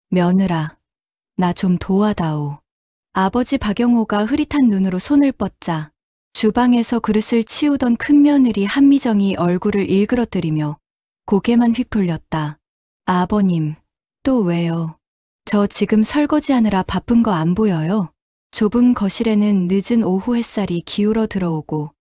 며느라, 나 좀 도와다오. 아버지 박영호가 흐릿한 눈으로 손을 뻗자 주방에서 그릇을 치우던 큰며느리 한미정이 얼굴을 일그러뜨리며 고개만 휘둘렸다. 아버님, 또 왜요? 저 지금 설거지하느라 바쁜 거 안 보여요? 좁은 거실에는 늦은 오후 햇살이 기울어 들어오고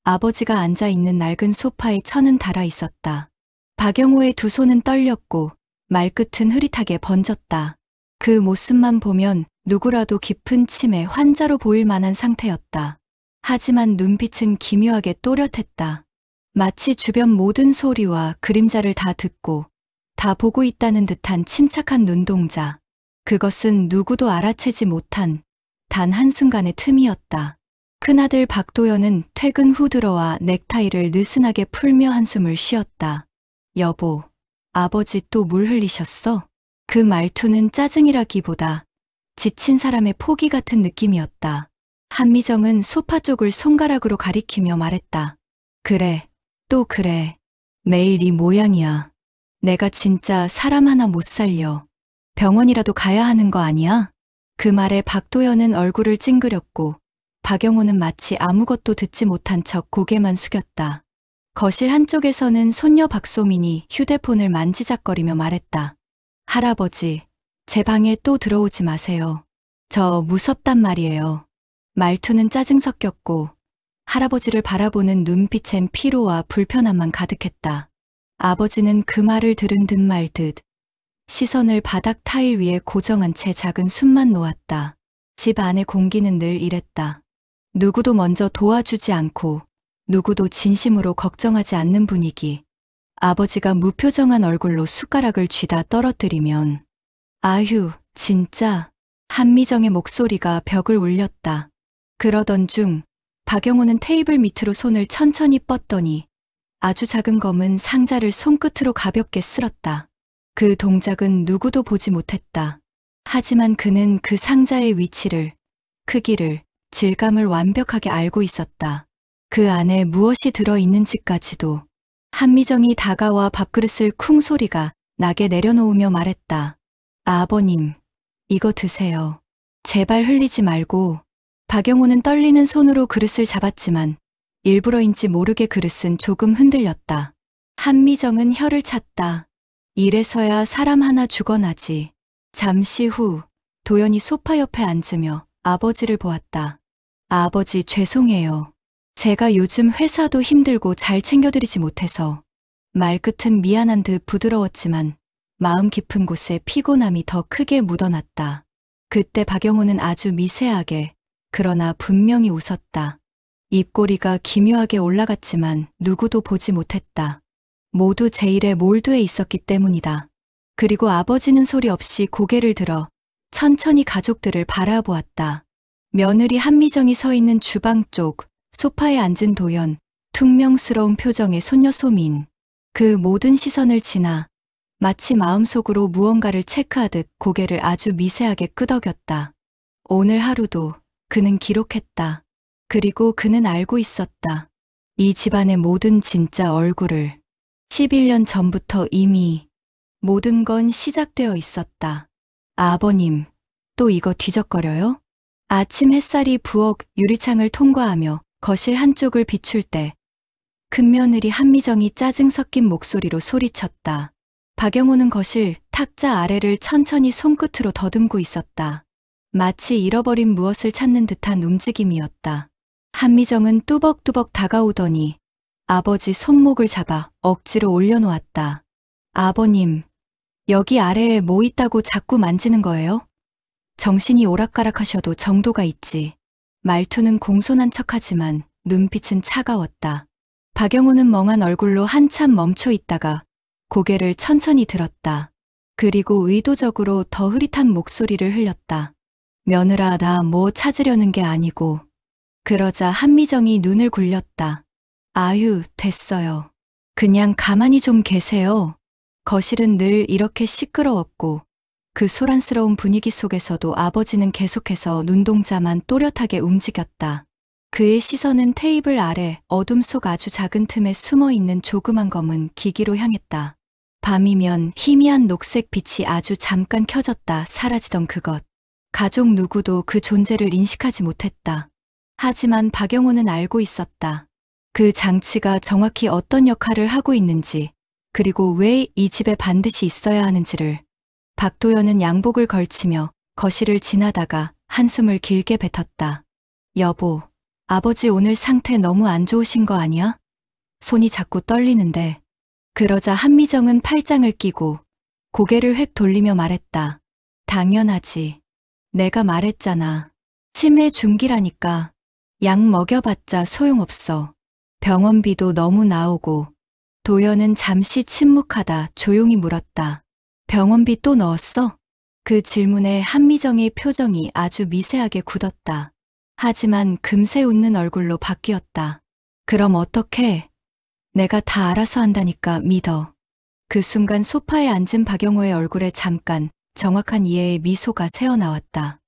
아버지가 앉아 있는 낡은 소파에 천은 달아 있었다. 박영호의 두 손은 떨렸고 말끝은 흐릿하게 번졌다. 그 모습만 보면 누구라도 깊은 치매 환자로 보일 만한 상태였다. 하지만 눈빛은 기묘하게 또렷했다. 마치 주변 모든 소리와 그림자를 다 듣고 다 보고 있다는 듯한 침착한 눈동자. 그것은 누구도 알아채지 못한 단 한순간의 틈이었다. 큰아들 박도연은 퇴근 후 들어와 넥타이를 느슨하게 풀며 한숨을 쉬었다. 여보, 아버지 또 물 흘리셨어? 그 말투는 짜증이라기보다 지친 사람의 포기 같은 느낌이었다. 한미정은 소파 쪽을 손가락으로 가리키며 말했다. 그래, 또 그래. 매일 이 모양이야. 내가 진짜 사람 하나 못 살려. 병원이라도 가야 하는 거 아니야? 그 말에 박도연은 얼굴을 찡그렸고 박영호는 마치 아무것도 듣지 못한 척 고개만 숙였다. 거실 한쪽에서는 손녀 박소민이 휴대폰을 만지작거리며 말했다. 할아버지, 제 방에 또 들어오지 마세요. 저 무섭단 말이에요. 말투는 짜증 섞였고 할아버지를 바라보는 눈빛엔 피로와 불편함만 가득했다. 아버지는 그 말을 들은 듯 말 듯 시선을 바닥 타일 위에 고정한 채 작은 숨만 놓았다. 집 안의 공기는 늘 이랬다. 누구도 먼저 도와주지 않고 누구도 진심으로 걱정하지 않는 분위기. 아버지가 무표정한 얼굴로 숟가락을 쥐다 떨어뜨리면 아휴, 진짜. 한미정의 목소리가 벽을 울렸다. 그러던 중 박영호는 테이블 밑으로 손을 천천히 뻗더니 아주 작은 검은 상자를 손끝으로 가볍게 쓸었다. 그 동작은 누구도 보지 못했다. 하지만 그는 그 상자의 위치를, 크기를, 질감을 완벽하게 알고 있었다. 그 안에 무엇이 들어있는지까지도. 한미정이 다가와 밥그릇을 쿵 소리가 나게 내려놓으며 말했다. 아버님, 이거 드세요. 제발 흘리지 말고. 박영호는 떨리는 손으로 그릇을 잡았지만 일부러인지 모르게 그릇은 조금 흔들렸다. 한미정은 혀를 찼다. 이래서야 사람 하나 죽어나지. 잠시 후 도연이 소파 옆에 앉으며 아버지를 보았다. 아버지 죄송해요. 제가 요즘 회사도 힘들고 잘 챙겨드리지 못해서. 말끝은 미안한 듯 부드러웠지만 마음 깊은 곳에 피곤함이 더 크게 묻어났다. 그때 박영호는 아주 미세하게 그러나 분명히 웃었다. 입꼬리가 기묘하게 올라갔지만 누구도 보지 못했다. 모두 제 일에 몰두해 있었기 때문이다. 그리고 아버지는 소리 없이 고개를 들어 천천히 가족들을 바라보았다. 며느리 한미정이 서 있는 주방 쪽, 소파에 앉은 도연, 퉁명스러운 표정의 손녀 소민. 그 모든 시선을 지나 마치 마음속으로 무언가를 체크하듯 고개를 아주 미세하게 끄덕였다. 오늘 하루도 그는 기록했다. 그리고 그는 알고 있었다. 이 집안의 모든 진짜 얼굴을 11년 전부터 이미 모든 건 시작되어 있었다. 아버님, 또 이거 뒤적거려요? 아침 햇살이 부엌 유리창을 통과하며 거실 한쪽을 비출 때 큰며느리 한미정이 짜증 섞인 목소리로 소리쳤다. 박영호는 거실 탁자 아래를 천천히 손끝으로 더듬고 있었다. 마치 잃어버린 무엇을 찾는 듯한 움직임이었다. 한미정은 뚜벅뚜벅 다가오더니 아버지 손목을 잡아 억지로 올려놓았다. 아버님, 여기 아래에 뭐 있다고 자꾸 만지는 거예요? 정신이 오락가락하셔도 정도가 있지. 말투는 공손한 척하지만 눈빛은 차가웠다. 박영호는 멍한 얼굴로 한참 멈춰 있다가 고개를 천천히 들었다. 그리고 의도적으로 더 흐릿한 목소리를 흘렸다. 며느라, 나 뭐 찾으려는 게 아니고. 그러자 한미정이 눈을 굴렸다. 아유, 됐어요. 그냥 가만히 좀 계세요. 거실은 늘 이렇게 시끄러웠고 그 소란스러운 분위기 속에서도 아버지는 계속해서 눈동자만 또렷하게 움직였다. 그의 시선은 테이블 아래 어둠 속 아주 작은 틈에 숨어있는 조그만 검은 기기로 향했다. 밤이면 희미한 녹색 빛이 아주 잠깐 켜졌다 사라지던 그것. 가족 누구도 그 존재를 인식하지 못했다. 하지만 박영호는 알고 있었다. 그 장치가 정확히 어떤 역할을 하고 있는지, 그리고 왜 이 집에 반드시 있어야 하는지를. 박도연은 양복을 걸치며 거실을 지나다가 한숨을 길게 뱉었다. 여보, 아버지 오늘 상태 너무 안 좋으신 거 아니야? 손이 자꾸 떨리는데. 그러자 한미정은 팔짱을 끼고 고개를 획 돌리며 말했다. 당연하지. 내가 말했잖아. 치매 중기라니까. 약 먹여봤자 소용없어. 병원비도 너무 나오고. 도연은 잠시 침묵하다 조용히 물었다. 병원비 또 넣었어? 그 질문에 한미정의 표정이 아주 미세하게 굳었다. 하지만 금세 웃는 얼굴로 바뀌었다. 그럼 어떡해? 내가 다 알아서 한다니까 믿어. 그 순간 소파에 앉은 박영호의 얼굴에 잠깐 정확한 이해의 미소가 새어나왔다.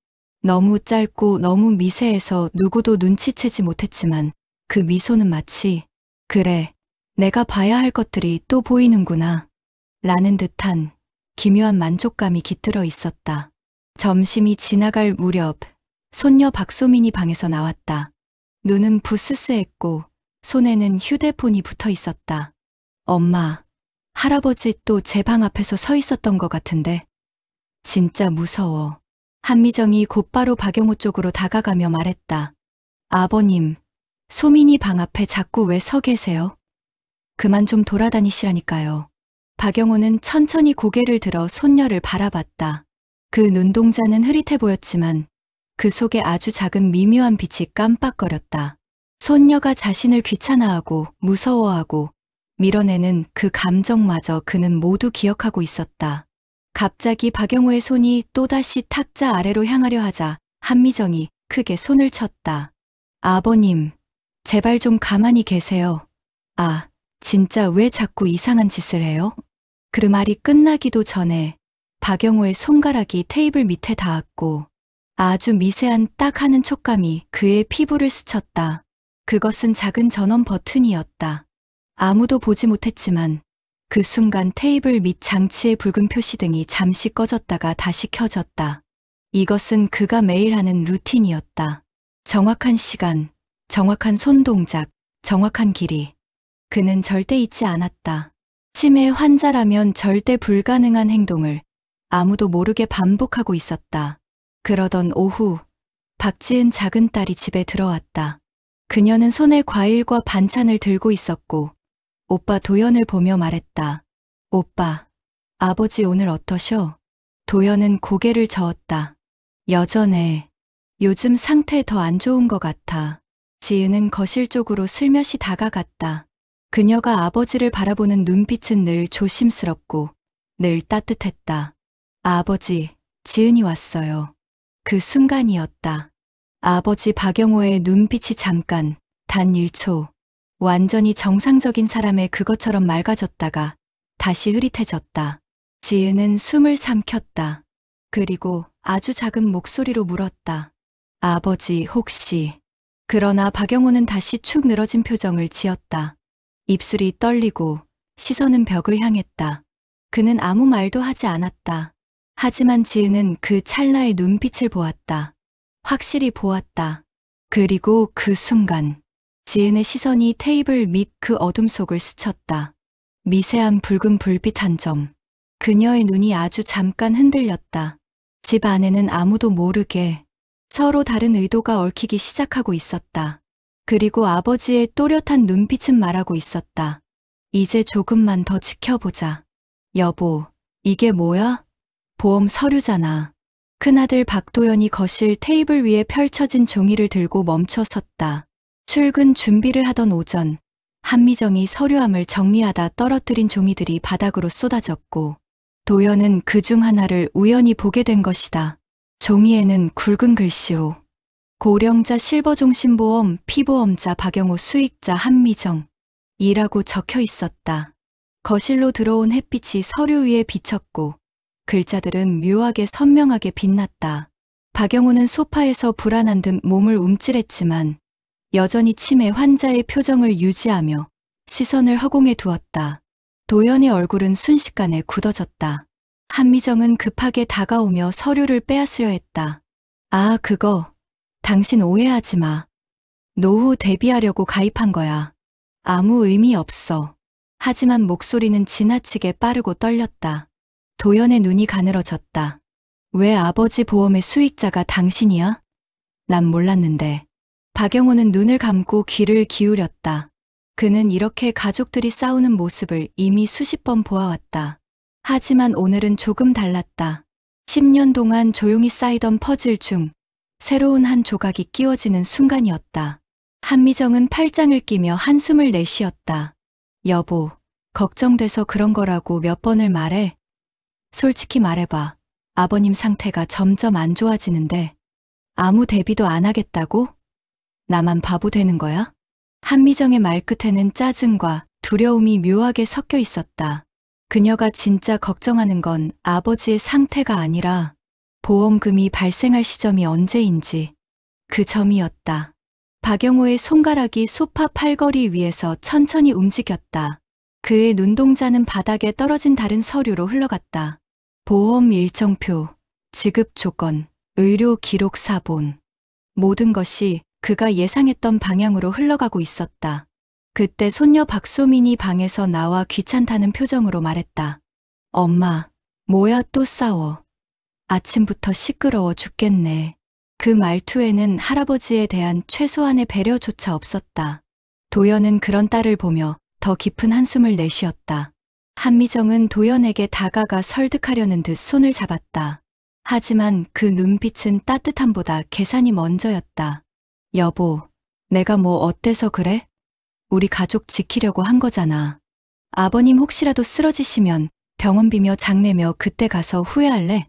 너무 짧고 너무 미세해서 누구도 눈치채지 못했지만 그 미소는 마치 그래, 내가 봐야 할 것들이 또 보이는구나 라는 듯한 기묘한 만족감이 깃들어 있었다. 점심이 지나갈 무렵 손녀 박소민이 방에서 나왔다. 눈은 부스스했고 손에는 휴대폰이 붙어 있었다. 엄마, 할아버지 또 제 방 앞에서 서 있었던 것 같은데. 진짜 무서워. 한미정이 곧바로 박영호 쪽으로 다가가며 말했다. 아버님, 소민이 방 앞에 자꾸 왜 서 계세요? 그만 좀 돌아다니시라니까요. 박영호는 천천히 고개를 들어 손녀를 바라봤다. 그 눈동자는 흐릿해 보였지만 그 속에 아주 작은 미묘한 빛이 깜빡거렸다. 손녀가 자신을 귀찮아하고 무서워하고 밀어내는 그 감정마저 그는 모두 기억하고 있었다. 갑자기 박영호의 손이 또다시 탁자 아래로 향하려 하자 한미정이 크게 손을 쳤다. 아버님, 제발 좀 가만히 계세요. 아, 진짜 왜 자꾸 이상한 짓을 해요? 그 말이 끝나기도 전에 박영호의 손가락이 테이블 밑에 닿았고 아주 미세한 딱 하는 촉감이 그의 피부를 스쳤다. 그것은 작은 전원 버튼이었다. 아무도 보지 못했지만 그 순간 테이블 밑 장치의 붉은 표시등이 잠시 꺼졌다가 다시 켜졌다. 이것은 그가 매일 하는 루틴이었다. 정확한 시간, 정확한 손동작, 정확한 길이. 그는 절대 잊지 않았다. 치매 환자라면 절대 불가능한 행동을 아무도 모르게 반복하고 있었다. 그러던 오후, 박지은 작은 딸이 집에 들어왔다. 그녀는 손에 과일과 반찬을 들고 있었고 오빠 도연을 보며 말했다. 오빠, 아버지 오늘 어떠셔? 도연은 고개를 저었다. 여전해. 요즘 상태 더 안 좋은 것 같아. 지은은 거실 쪽으로 슬며시 다가갔다. 그녀가 아버지를 바라보는 눈빛은 늘 조심스럽고 늘 따뜻했다. 아버지, 지은이 왔어요. 그 순간이었다. 아버지 박영호의 눈빛이 잠깐, 단 1초, 완전히 정상적인 사람의 그것처럼 맑아졌다가 다시 흐릿해졌다. 지은은 숨을 삼켰다. 그리고 아주 작은 목소리로 물었다. 아버지 혹시... 그러나 박영호는 다시 축 늘어진 표정을 지었다. 입술이 떨리고 시선은 벽을 향했다. 그는 아무 말도 하지 않았다. 하지만 지은은 그 찰나의 눈빛을 보았다. 확실히 보았다. 그리고 그 순간 지은의 시선이 테이블 밑 그 어둠 속을 스쳤다. 미세한 붉은 불빛 한 점. 그녀의 눈이 아주 잠깐 흔들렸다. 집 안에는 아무도 모르게 서로 다른 의도가 얽히기 시작하고 있었다. 그리고 아버지의 또렷한 눈빛은 말하고 있었다. 이제 조금만 더 지켜보자. 여보, 이게 뭐야? 보험 서류잖아. 큰아들 박도연이 거실 테이블 위에 펼쳐진 종이를 들고 멈춰 섰다. 출근 준비를 하던 오전, 한미정이 서류함을 정리하다 떨어뜨린 종이들이 바닥으로 쏟아졌고 도연은 그중 하나를 우연히 보게 된 것이다. 종이에는 굵은 글씨로 고령자 실버종신보험 피보험자 박영호 수익자 한미정 이라고 적혀 있었다. 거실로 들어온 햇빛이 서류 위에 비쳤고 글자들은 묘하게 선명하게 빛났다. 박영호는 소파에서 불안한 듯 몸을 움찔했지만 여전히 치매 환자의 표정을 유지하며 시선을 허공에 두었다. 도연의 얼굴은 순식간에 굳어졌다. 한미정은 급하게 다가오며 서류를 빼앗으려 했다. 아, 그거. 당신 오해하지 마. 노후 대비하려고 가입한 거야. 아무 의미 없어. 하지만 목소리는 지나치게 빠르고 떨렸다. 도연의 눈이 가늘어졌다. 왜 아버지 보험의 수익자가 당신이야? 난 몰랐는데. 박영호는 눈을 감고 귀를 기울였다. 그는 이렇게 가족들이 싸우는 모습을 이미 수십 번 보아왔다. 하지만 오늘은 조금 달랐다. 10년 동안 조용히 쌓이던 퍼즐 중 새로운 한 조각이 끼워지는 순간이었다. 한미정은 팔짱을 끼며 한숨을 내쉬었다. 여보, 걱정돼서 그런 거라고 몇 번을 말해. 솔직히 말해봐. 아버님 상태가 점점 안 좋아지는데 아무 대비도 안 하겠다고? 나만 바보 되는 거야? 한미정의 말끝에는 짜증과 두려움이 묘하게 섞여 있었다. 그녀가 진짜 걱정하는 건 아버지의 상태가 아니라 보험금이 발생할 시점이 언제인지 그 점이었다. 박영호의 손가락이 소파 팔걸이 위에서 천천히 움직였다. 그의 눈동자는 바닥에 떨어진 다른 서류로 흘러갔다. 보험 일정표, 지급 조건, 의료 기록 사본. 모든 것이 그가 예상했던 방향으로 흘러가고 있었다. 그때 손녀 박소민이 방에서 나와 귀찮다는 표정으로 말했다. 엄마, 뭐야 또 싸워. 아침부터 시끄러워 죽겠네. 그 말투에는 할아버지에 대한 최소한의 배려조차 없었다. 도연은 그런 딸을 보며 더 깊은 한숨을 내쉬었다. 한미정은 도연에게 다가가 설득하려는 듯 손을 잡았다. 하지만 그 눈빛은 따뜻함보다 계산이 먼저였다. 여보, 내가 뭐 어때서 그래? 우리 가족 지키려고 한 거잖아. 아버님 혹시라도 쓰러지시면 병원비며 장례며 그때 가서 후회할래?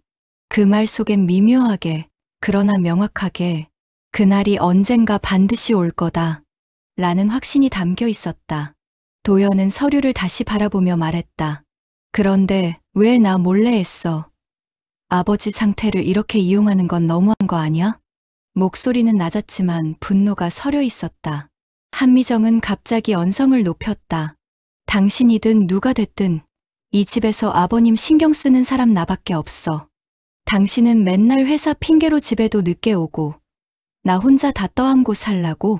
그 말 속엔 미묘하게, 그러나 명확하게 그날이 언젠가 반드시 올 거다 라는 확신이 담겨 있었다. 도연은 서류를 다시 바라보며 말했다. 그런데 왜 나 몰래 했어? 아버지 상태를 이렇게 이용하는 건 너무한 거 아니야? 목소리는 낮았지만 분노가 서려 있었다. 한미정은 갑자기 언성을 높였다. 당신이든 누가 됐든 이 집에서 아버님 신경 쓰는 사람 나밖에 없어. 당신은 맨날 회사 핑계로 집에도 늦게 오고 나 혼자 다 떠안고 살라고?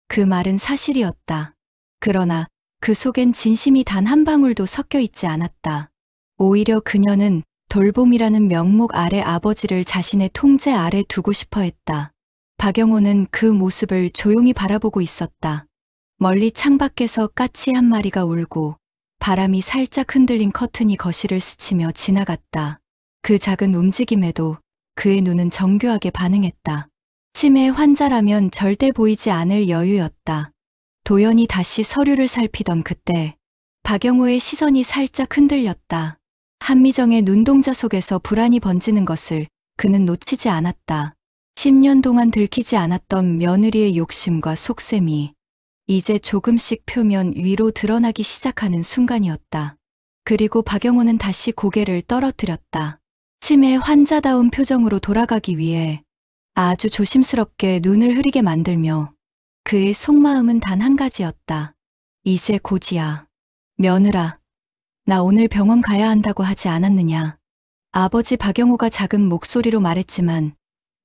그 말은 사실이었다. 그러나 그 속엔 진심이 단 한 방울도 섞여 있지 않았다. 오히려 그녀는 돌봄이라는 명목 아래 아버지를 자신의 통제 아래 두고 싶어 했다. 박영호는 그 모습을 조용히 바라보고 있었다. 멀리 창밖에서 까치 한 마리가 울고 바람이 살짝 흔들린 커튼이 거실을 스치며 지나갔다. 그 작은 움직임에도 그의 눈은 정교하게 반응했다. 치매 환자라면 절대 보이지 않을 여유였다. 도연이 다시 서류를 살피던 그때 박영호의 시선이 살짝 흔들렸다. 한미정의 눈동자 속에서 불안이 번지는 것을 그는 놓치지 않았다. 10년 동안 들키지 않았던 며느리의 욕심과 속셈이 이제 조금씩 표면 위로 드러나기 시작하는 순간이었다. 그리고 박영호는 다시 고개를 떨어뜨렸다. 치매 환자다운 표정으로 돌아가기 위해 아주 조심스럽게 눈을 흐리게 만들며 그의 속마음은 단 한 가지였다. 이제 곧이야. 며느라, 나 오늘 병원 가야 한다고 하지 않았느냐. 아버지 박영호가 작은 목소리로 말했지만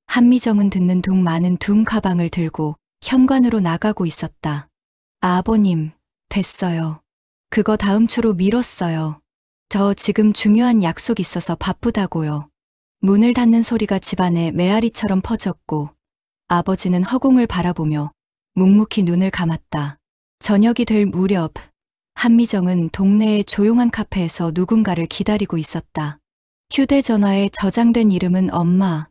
한미정은 듣는 둥 마는 둥 가방을 들고 현관으로 나가고 있었다. 아버님, 됐어요. 그거 다음 주로 미뤘어요. 저 지금 중요한 약속 있어서 바쁘다고요. 문을 닫는 소리가 집안에 메아리처럼 퍼졌고 아버지는 허공을 바라보며 묵묵히 눈을 감았다. 저녁이 될 무렵 한미정은 동네의 조용한 카페에서 누군가를 기다리고 있었다. 휴대전화에 저장된 이름은 엄마,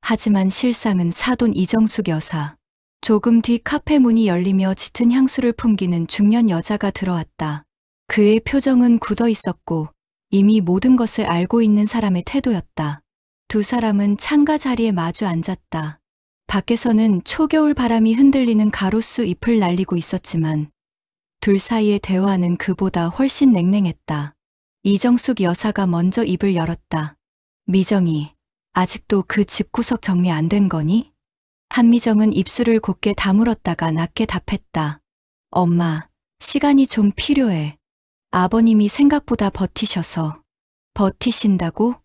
하지만 실상은 사돈 이정숙 여사. 조금 뒤 카페 문이 열리며 짙은 향수를 풍기는 중년 여자가 들어왔다. 그의 표정은 굳어 있었고 이미 모든 것을 알고 있는 사람의 태도였다. 두 사람은 창가 자리에 마주 앉았다. 밖에서는 초겨울 바람이 흔들리는 가로수 잎을 날리고 있었지만 둘 사이의 대화는 그보다 훨씬 냉랭했다. 이정숙 여사가 먼저 입을 열었다. 미정이, 아직도 그 집구석 정리 안 된 거니? 한미정은 입술을 곧게 다물었다가 낮게 답했다. 엄마, 시간이 좀 필요해. 아버님이 생각보다 버티셔서. 버티신다고?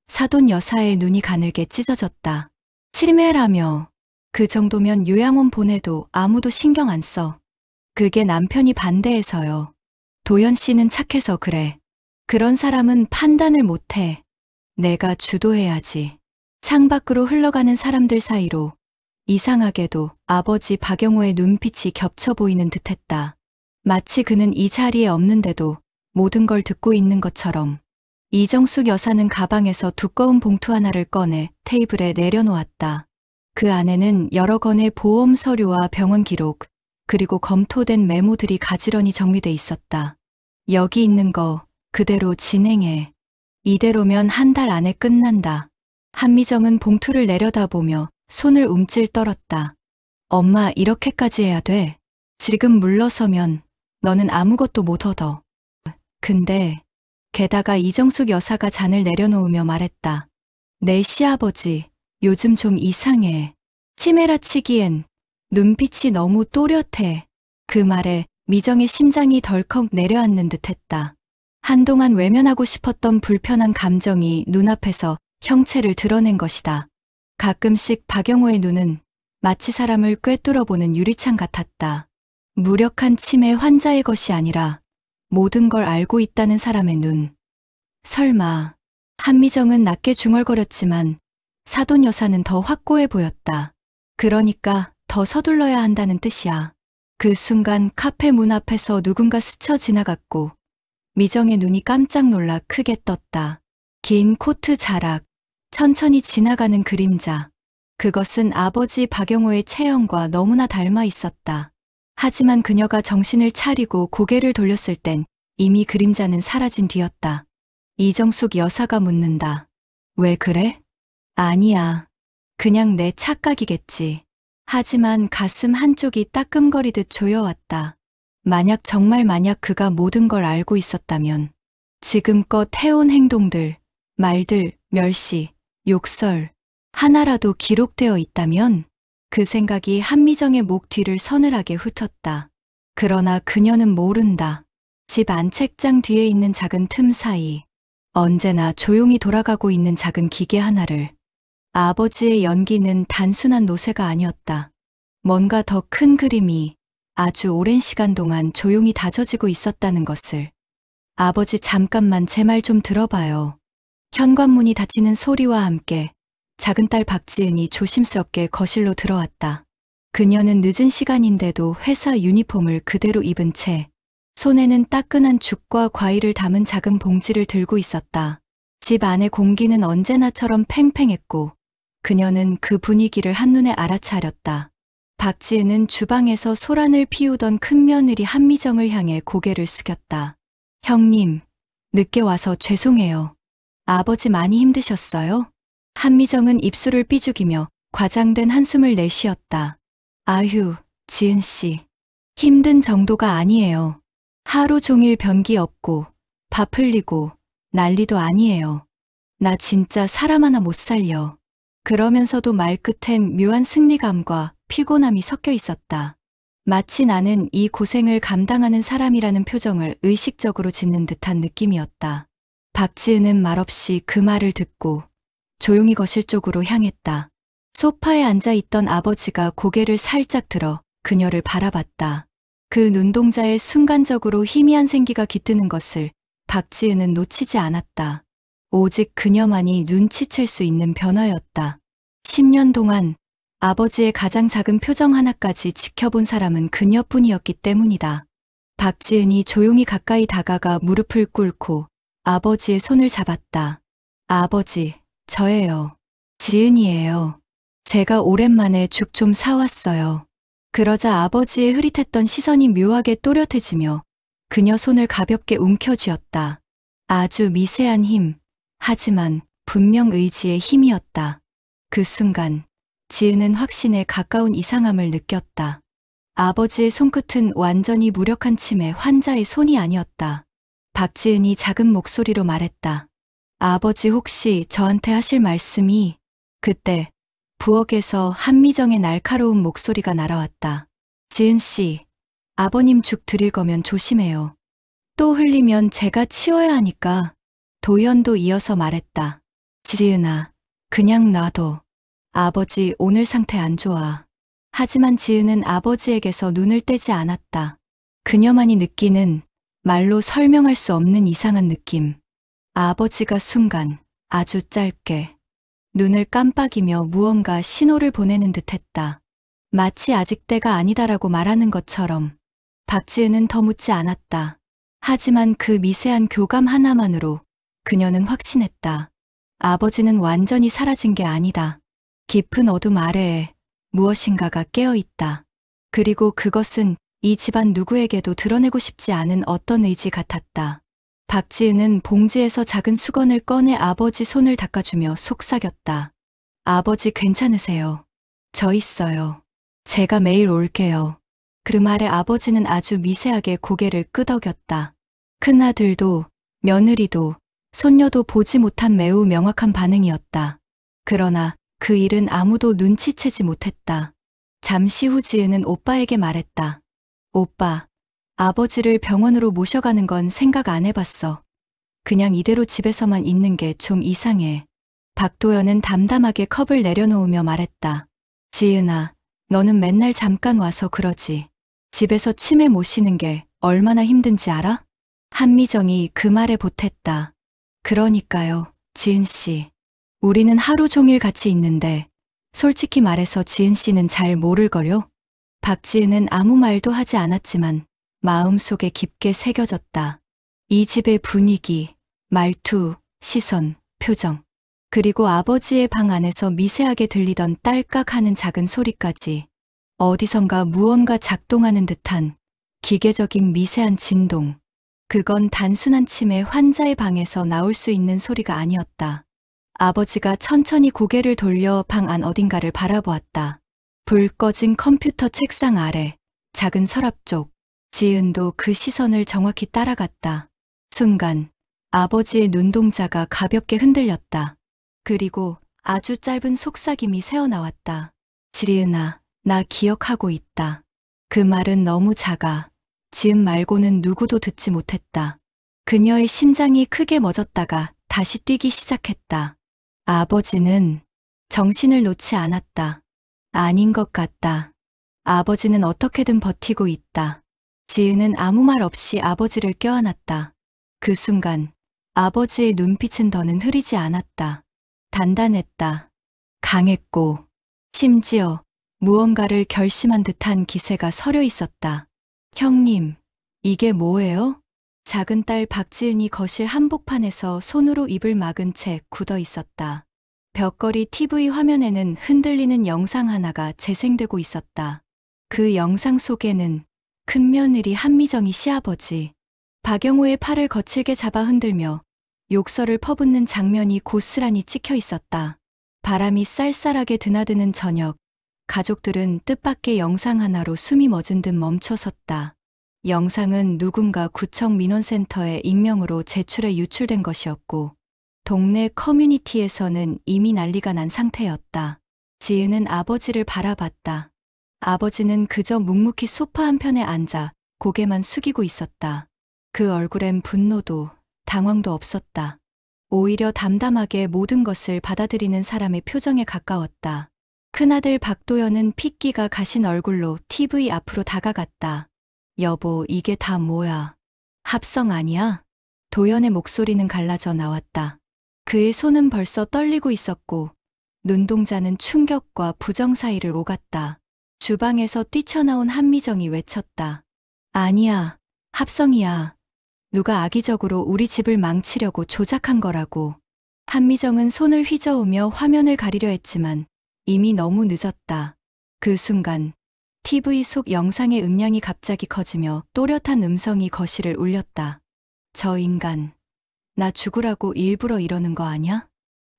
사돈 여사의 눈이 가늘게 찢어졌다. 치매라며. 그 정도면 요양원 보내도 아무도 신경 안 써. 그게 남편이 반대해서요. 도연 씨는 착해서 그래. 그런 사람은 판단을 못해. 내가 주도해야지. 창밖으로 흘러가는 사람들 사이로 이상하게도 아버지 박영호의 눈빛이 겹쳐 보이는 듯했다. 마치 그는 이 자리에 없는데도 모든 걸 듣고 있는 것처럼. 이정숙 여사는 가방에서 두꺼운 봉투 하나를 꺼내 테이블에 내려놓았다. 그 안에는 여러 건의 보험 서류와 병원 기록, 그리고 검토된 메모들이 가지런히 정리돼 있었다. 여기 있는 거 그대로 진행해. 이대로면 한 달 안에 끝난다. 한미정은 봉투를 내려다보며 손을 움찔 떨었다. 엄마, 이렇게까지 해야 돼? 지금 물러서면 너는 아무것도 못 얻어. 근데 게다가 이정숙 여사가 잔을 내려놓으며 말했다. 내 시아버지 요즘 좀 이상해. 치매라 치기엔 눈빛이 너무 또렷해. 그 말에 미정의 심장이 덜컥 내려앉는 듯했다. 한동안 외면하고 싶었던 불편한 감정이 눈앞에서 형체를 드러낸 것이다. 가끔씩 박영호의 눈은 마치 사람을 꿰뚫어보는 유리창 같았다. 무력한 치매 환자의 것이 아니라 모든 걸 알고 있다는 사람의 눈. 설마. 한미정은 낮게 중얼거렸지만 사돈 여사는 더 확고해 보였다. 그러니까 더 서둘러야 한다는 뜻이야. 그 순간 카페 문 앞에서 누군가 스쳐 지나갔고 미정의 눈이 깜짝 놀라 크게 떴다. 긴 코트 자락, 천천히 지나가는 그림자. 그것은 아버지 박영호의 체형과 너무나 닮아 있었다. 하지만 그녀가 정신을 차리고 고개를 돌렸을 땐 이미 그림자는 사라진 뒤였다. 이정숙 여사가 묻는다. 왜 그래? 아니야. 그냥 내 착각이겠지. 하지만 가슴 한쪽이 따끔거리듯 조여왔다. 만약 그가 모든 걸 알고 있었다면 지금껏 해온 행동들, 말들, 멸시, 욕설 하나라도 기록되어 있다면 그 생각이 한미정의 목 뒤를 서늘하게 훑었다. 그러나 그녀는 모른다. 집 안책장 뒤에 있는 작은 틈 사이 언제나 조용히 돌아가고 있는 작은 기계 하나를. 아버지의 연기는 단순한 노쇠가 아니었다. 뭔가 더 큰 그림이 아주 오랜 시간 동안 조용히 다져지고 있었다는 것을. 아버지, 잠깐만 제 말 좀 들어봐요. 현관문이 닫히는 소리와 함께 작은 딸 박지은이 조심스럽게 거실로 들어왔다. 그녀는 늦은 시간인데도 회사 유니폼을 그대로 입은 채 손에는 따끈한 죽과 과일을 담은 작은 봉지를 들고 있었다. 집 안의 공기는 언제나처럼 팽팽했고 그녀는 그 분위기를 한눈에 알아차렸다. 박지은은 주방에서 소란을 피우던 큰 며느리 한미정을 향해 고개를 숙였다. 형님, 늦게 와서 죄송해요. 아버지 많이 힘드셨어요? 한미정은 입술을 삐죽이며 과장된 한숨을 내쉬었다. 아휴, 지은 씨. 힘든 정도가 아니에요. 하루 종일 변기 없고 밥 흘리고 난리도 아니에요. 나 진짜 사람 하나 못 살려. 그러면서도 말끝엔 묘한 승리감과 피곤함이 섞여 있었다. 마치 나는 이 고생을 감당하는 사람이라는 표정을 의식적으로 짓는 듯한 느낌이었다. 박지은은 말없이 그 말을 듣고 조용히 거실 쪽으로 향했다. 소파에 앉아있던 아버지가 고개를 살짝 들어 그녀를 바라봤다. 그 눈동자에 순간적으로 희미한 생기가 깃드는 것을 박지은은 놓치지 않았다. 오직 그녀만이 눈치챌 수 있는 변화였다. 10년 동안 아버지의 가장 작은 표정 하나까지 지켜본 사람은 그녀뿐이었기 때문이다. 박지은이 조용히 가까이 다가가 무릎을 꿇고 아버지의 손을 잡았다. 아버지, 저예요. 지은이에요. 제가 오랜만에 죽 좀 사왔어요. 그러자 아버지의 흐릿했던 시선이 묘하게 또렷해지며 그녀 손을 가볍게 움켜쥐었다. 아주 미세한 힘, 하지만 분명 의지의 힘이었다. 그 순간 지은은 확신에 가까운 이상함을 느꼈다. 아버지의 손끝은 완전히 무력한 치매 환자의 손이 아니었다. 박지은이 작은 목소리로 말했다. 아버지, 혹시 저한테 하실 말씀이... 그때 부엌에서 한미정의 날카로운 목소리가 날아왔다. 지은 씨, 아버님 죽 드릴 거면 조심해요. 또 흘리면 제가 치워야 하니까. 도연도 이어서 말했다. 지은아, 그냥 놔둬. 아버지 오늘 상태 안 좋아. 하지만 지은은 아버지에게서 눈을 떼지 않았다. 그녀만이 느끼는 말로 설명할 수 없는 이상한 느낌. 아버지가 순간 아주 짧게 눈을 깜빡이며 무언가 신호를 보내는 듯했다. 마치 아직 때가 아니다라고 말하는 것처럼. 박지은은 더 묻지 않았다. 하지만 그 미세한 교감 하나만으로 그녀는 확신했다. 아버지는 완전히 사라진 게 아니다. 깊은 어둠 아래에 무엇인가가 깨어있다. 그리고 그것은 이 집안 누구에게도 드러내고 싶지 않은 어떤 의지 같았다. 박지은은 봉지에서 작은 수건을 꺼내 아버지 손을 닦아주며 속삭였다. 아버지 괜찮으세요? 저 있어요. 제가 매일 올게요. 그 말에 아버지는 아주 미세하게 고개를 끄덕였다. 큰아들도 며느리도 손녀도 보지 못한 매우 명확한 반응이었다. 그러나 그 일은 아무도 눈치채지 못했다. 잠시 후 지은은 오빠에게 말했다. 오빠, 아버지를 병원으로 모셔가는 건 생각 안 해봤어. 그냥 이대로 집에서만 있는 게 좀 이상해. 박도연은 담담하게 컵을 내려놓으며 말했다. 지은아, 너는 맨날 잠깐 와서 그러지. 집에서 치매 모시는 게 얼마나 힘든지 알아? 한미정이 그 말에 보탰다. 그러니까요, 지은 씨. 우리는 하루 종일 같이 있는데 솔직히 말해서 지은 씨는 잘 모를걸요? 박지은은 아무 말도 하지 않았지만 마음속에 깊게 새겨졌다. 이 집의 분위기, 말투, 시선, 표정, 그리고 아버지의 방 안에서 미세하게 들리던 딸깍하는 작은 소리까지 어디선가 무언가 작동하는 듯한 기계적인 미세한 진동. 그건 단순한 치매 환자의 방에서 나올 수 있는 소리가 아니었다. 아버지가 천천히 고개를 돌려 방 안 어딘가를 바라보았다. 불 꺼진 컴퓨터 책상 아래, 작은 서랍 쪽, 지은도 그 시선을 정확히 따라갔다. 순간 아버지의 눈동자가 가볍게 흔들렸다. 그리고 아주 짧은 속삭임이 새어나왔다. 지은아, 나 기억하고 있다. 그 말은 너무 작아 지은 말고는 누구도 듣지 못했다. 그녀의 심장이 크게 멎었다가 다시 뛰기 시작했다. 아버지는 정신을 놓지 않았다. 아닌 것 같다. 아버지는 어떻게든 버티고 있다. 지은은 아무 말 없이 아버지를 껴안았다. 그 순간 아버지의 눈빛은 더는 흐리지 않았다. 단단했다. 강했고 심지어 무언가를 결심한 듯한 기세가 서려 있었다. 형님, 이게 뭐예요? 작은 딸 박지은이 거실 한복판에서 손으로 입을 막은 채 굳어 있었다. 벽걸이 TV 화면에는 흔들리는 영상 하나가 재생되고 있었다. 그 영상 속에는 큰며느리 한미정이 시아버지 박영호의 팔을 거칠게 잡아 흔들며 욕설을 퍼붓는 장면이 고스란히 찍혀 있었다. 바람이 쌀쌀하게 드나드는 저녁, 가족들은 뜻밖의 영상 하나로 숨이 멎은 듯 멈춰섰다. 영상은 누군가 구청 민원센터에 익명으로 제출해 유출된 것이었고 동네 커뮤니티에서는 이미 난리가 난 상태였다. 지은은 아버지를 바라봤다. 아버지는 그저 묵묵히 소파 한편에 앉아 고개만 숙이고 있었다. 그 얼굴엔 분노도 당황도 없었다. 오히려 담담하게 모든 것을 받아들이는 사람의 표정에 가까웠다. 큰아들 박도연은 핏기가 가신 얼굴로 TV 앞으로 다가갔다. 여보, 이게 다 뭐야? 합성 아니야? 도연의 목소리는 갈라져 나왔다. 그의 손은 벌써 떨리고 있었고 눈동자는 충격과 부정 사이를 오갔다. 주방에서 뛰쳐나온 한미정이 외쳤다. 아니야, 합성이야. 누가 악의적으로 우리 집을 망치려고 조작한 거라고. 한미정은 손을 휘저으며 화면을 가리려 했지만 이미 너무 늦었다. 그 순간 TV 속 영상의 음량이 갑자기 커지며 또렷한 음성이 거실을 울렸다. 저 인간, 나 죽으라고 일부러 이러는 거 아냐?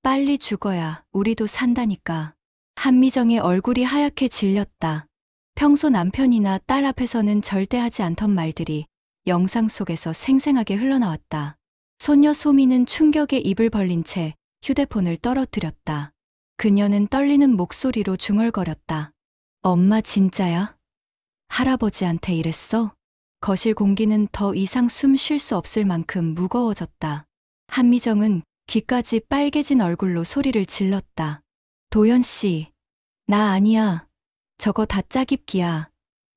빨리 죽어야 우리도 산다니까. 한미정의 얼굴이 하얗게 질렸다. 평소 남편이나 딸 앞에서는 절대 하지 않던 말들이 영상 속에서 생생하게 흘러나왔다. 손녀 소미는 충격에 입을 벌린 채 휴대폰을 떨어뜨렸다. 그녀는 떨리는 목소리로 중얼거렸다. 엄마 진짜야? 할아버지한테 이랬어? 거실 공기는 더 이상 숨 쉴 수 없을 만큼 무거워졌다. 한미정은 귀까지 빨개진 얼굴로 소리를 질렀다. 도연 씨, 나 아니야. 저거 다 짜깁기야.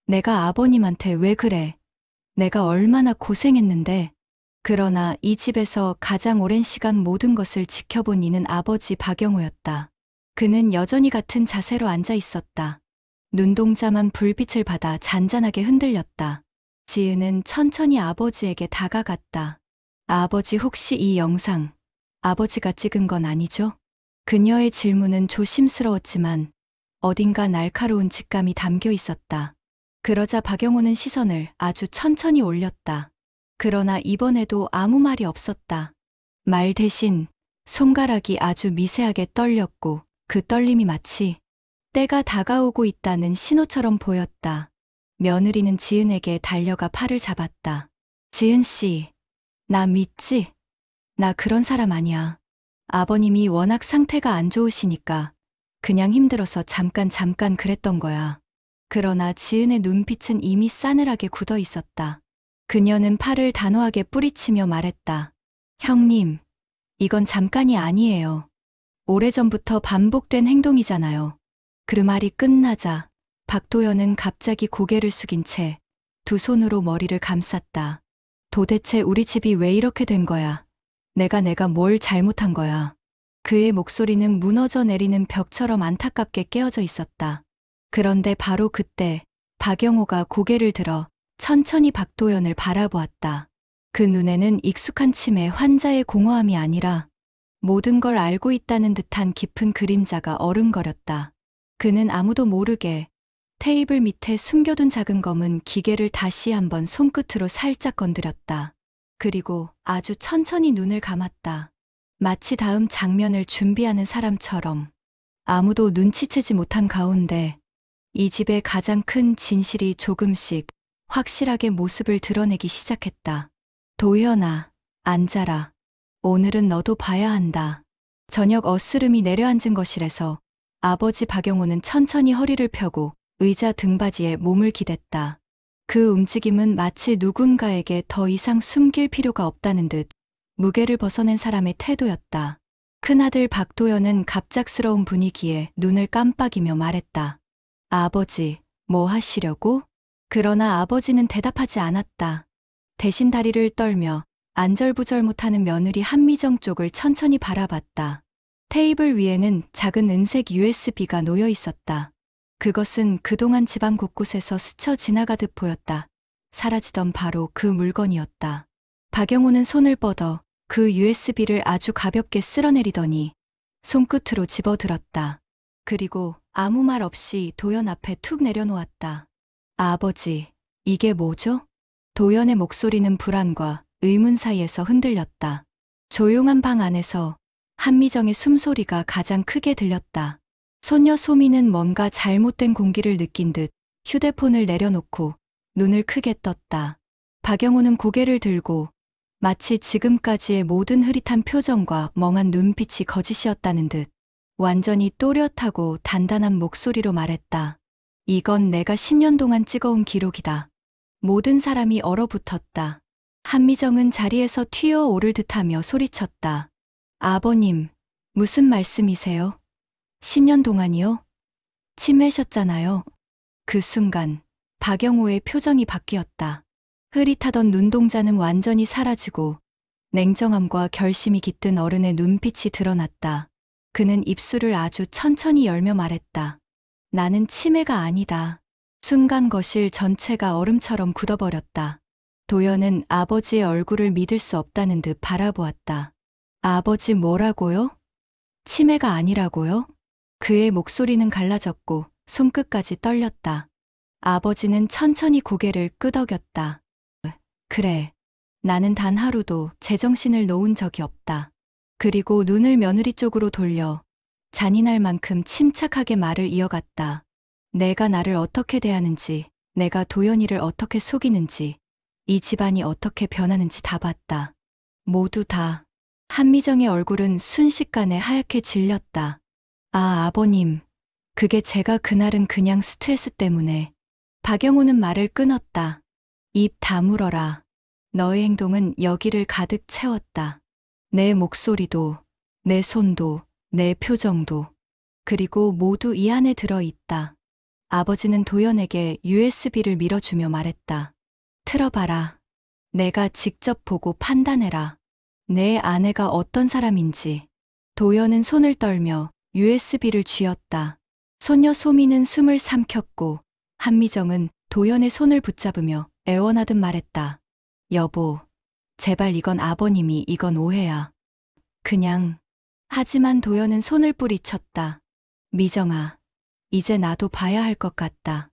내가 아버님한테 왜 그래? 내가 얼마나 고생했는데. 그러나 이 집에서 가장 오랜 시간 모든 것을 지켜본 이는 아버지 박영호였다. 그는 여전히 같은 자세로 앉아 있었다. 눈동자만 불빛을 받아 잔잔하게 흔들렸다. 지은은 천천히 아버지에게 다가갔다. 아버지 혹시 이 영상 아버지가 찍은 건 아니죠? 그녀의 질문은 조심스러웠지만 어딘가 날카로운 직감이 담겨 있었다. 그러자 박영호는 시선을 아주 천천히 올렸다. 그러나 이번에도 아무 말이 없었다. 말 대신 손가락이 아주 미세하게 떨렸고 그 떨림이 마치 때가 다가오고 있다는 신호처럼 보였다. 며느리는 지은에게 달려가 팔을 잡았다. 지은 씨, 나 믿지? 나 그런 사람 아니야. 아버님이 워낙 상태가 안 좋으시니까 그냥 힘들어서 잠깐 그랬던 거야. 그러나 지은의 눈빛은 이미 싸늘하게 굳어 있었다. 그녀는 팔을 단호하게 뿌리치며 말했다. 형님, 이건 잠깐이 아니에요. 오래전부터 반복된 행동이잖아요. 그 말이 끝나자 박도연은 갑자기 고개를 숙인 채 두 손으로 머리를 감쌌다. 도대체 우리 집이 왜 이렇게 된 거야? 내가 뭘 잘못한 거야? 그의 목소리는 무너져 내리는 벽처럼 안타깝게 깨어져 있었다. 그런데 바로 그때 박영호가 고개를 들어 천천히 박도연을 바라보았다. 그 눈에는 익숙한 치매 환자의 공허함이 아니라 모든 걸 알고 있다는 듯한 깊은 그림자가 어른거렸다. 그는 아무도 모르게 테이블 밑에 숨겨둔 작은 검은 기계를 다시 한번 손끝으로 살짝 건드렸다. 그리고 아주 천천히 눈을 감았다. 마치 다음 장면을 준비하는 사람처럼. 아무도 눈치채지 못한 가운데 이 집의 가장 큰 진실이 조금씩 확실하게 모습을 드러내기 시작했다. 도연아, 앉아라. 오늘은 너도 봐야 한다. 저녁 어스름이 내려앉은 거실에서 아버지 박영호는 천천히 허리를 펴고 의자 등받이에 몸을 기댔다. 그 움직임은 마치 누군가에게 더 이상 숨길 필요가 없다는 듯 무게를 벗어낸 사람의 태도였다. 큰아들 박도연은 갑작스러운 분위기에 눈을 깜빡이며 말했다. 아버지, 뭐 하시려고? 그러나 아버지는 대답하지 않았다. 대신 다리를 떨며 안절부절 못하는 며느리 한미정 쪽을 천천히 바라봤다. 테이블 위에는 작은 은색 USB가 놓여 있었다. 그것은 그동안 집안 곳곳에서 스쳐 지나가듯 보였다. 사라지던 바로 그 물건이었다. 박영호는 손을 뻗어 그 USB를 아주 가볍게 쓸어내리더니 손끝으로 집어들었다. 그리고 아무 말 없이 도연 앞에 툭 내려놓았다. 아버지, 이게 뭐죠? 도연의 목소리는 불안과 의문 사이에서 흔들렸다. 조용한 방 안에서 한미정의 숨소리가 가장 크게 들렸다. 소녀 소미는 뭔가 잘못된 공기를 느낀 듯 휴대폰을 내려놓고 눈을 크게 떴다. 박영호는 고개를 들고 마치 지금까지의 모든 흐릿한 표정과 멍한 눈빛이 거짓이었다는 듯 완전히 또렷하고 단단한 목소리로 말했다. 이건 내가 10년 동안 찍어온 기록이다. 모든 사람이 얼어붙었다. 한미정은 자리에서 튀어오를 듯하며 소리쳤다. 아버님, 무슨 말씀이세요? 10년 동안이요? 치매셨잖아요. 그 순간 박영호의 표정이 바뀌었다. 흐릿하던 눈동자는 완전히 사라지고 냉정함과 결심이 깃든 어른의 눈빛이 드러났다. 그는 입술을 아주 천천히 열며 말했다. 나는 치매가 아니다. 순간 거실 전체가 얼음처럼 굳어버렸다. 도연은 아버지의 얼굴을 믿을 수 없다는 듯 바라보았다. 아버지 뭐라고요? 치매가 아니라고요? 그의 목소리는 갈라졌고 손끝까지 떨렸다. 아버지는 천천히 고개를 끄덕였다. 그래, 나는 단 하루도 제정신을 놓은 적이 없다. 그리고 눈을 며느리 쪽으로 돌려 잔인할 만큼 침착하게 말을 이어갔다. 내가 나를 어떻게 대하는지, 내가 도연이를 어떻게 속이는지, 이 집안이 어떻게 변하는지 다 봤다. 모두 다. 한미정의 얼굴은 순식간에 하얗게 질렸다. 아, 아버님. 그게 제가 그날은 그냥 스트레스 때문에. 박영호는 말을 끊었다. 입 다물어라. 너의 행동은 여기를 가득 채웠다. 내 목소리도, 내 손도, 내 표정도, 그리고 모두 이 안에 들어있다. 아버지는 도연에게 USB를 밀어주며 말했다. 틀어봐라. 내가 직접 보고 판단해라. 내 아내가 어떤 사람인지. 도연은 손을 떨며 USB를 쥐었다. 소녀 소미는 숨을 삼켰고 한미정은 도연의 손을 붙잡으며 애원하듯 말했다. 여보, 제발 이건 아버님이 이건 오해야. 그냥. 하지만 도연은 손을 뿌리쳤다. 미정아, 이제 나도 봐야 할 것 같다.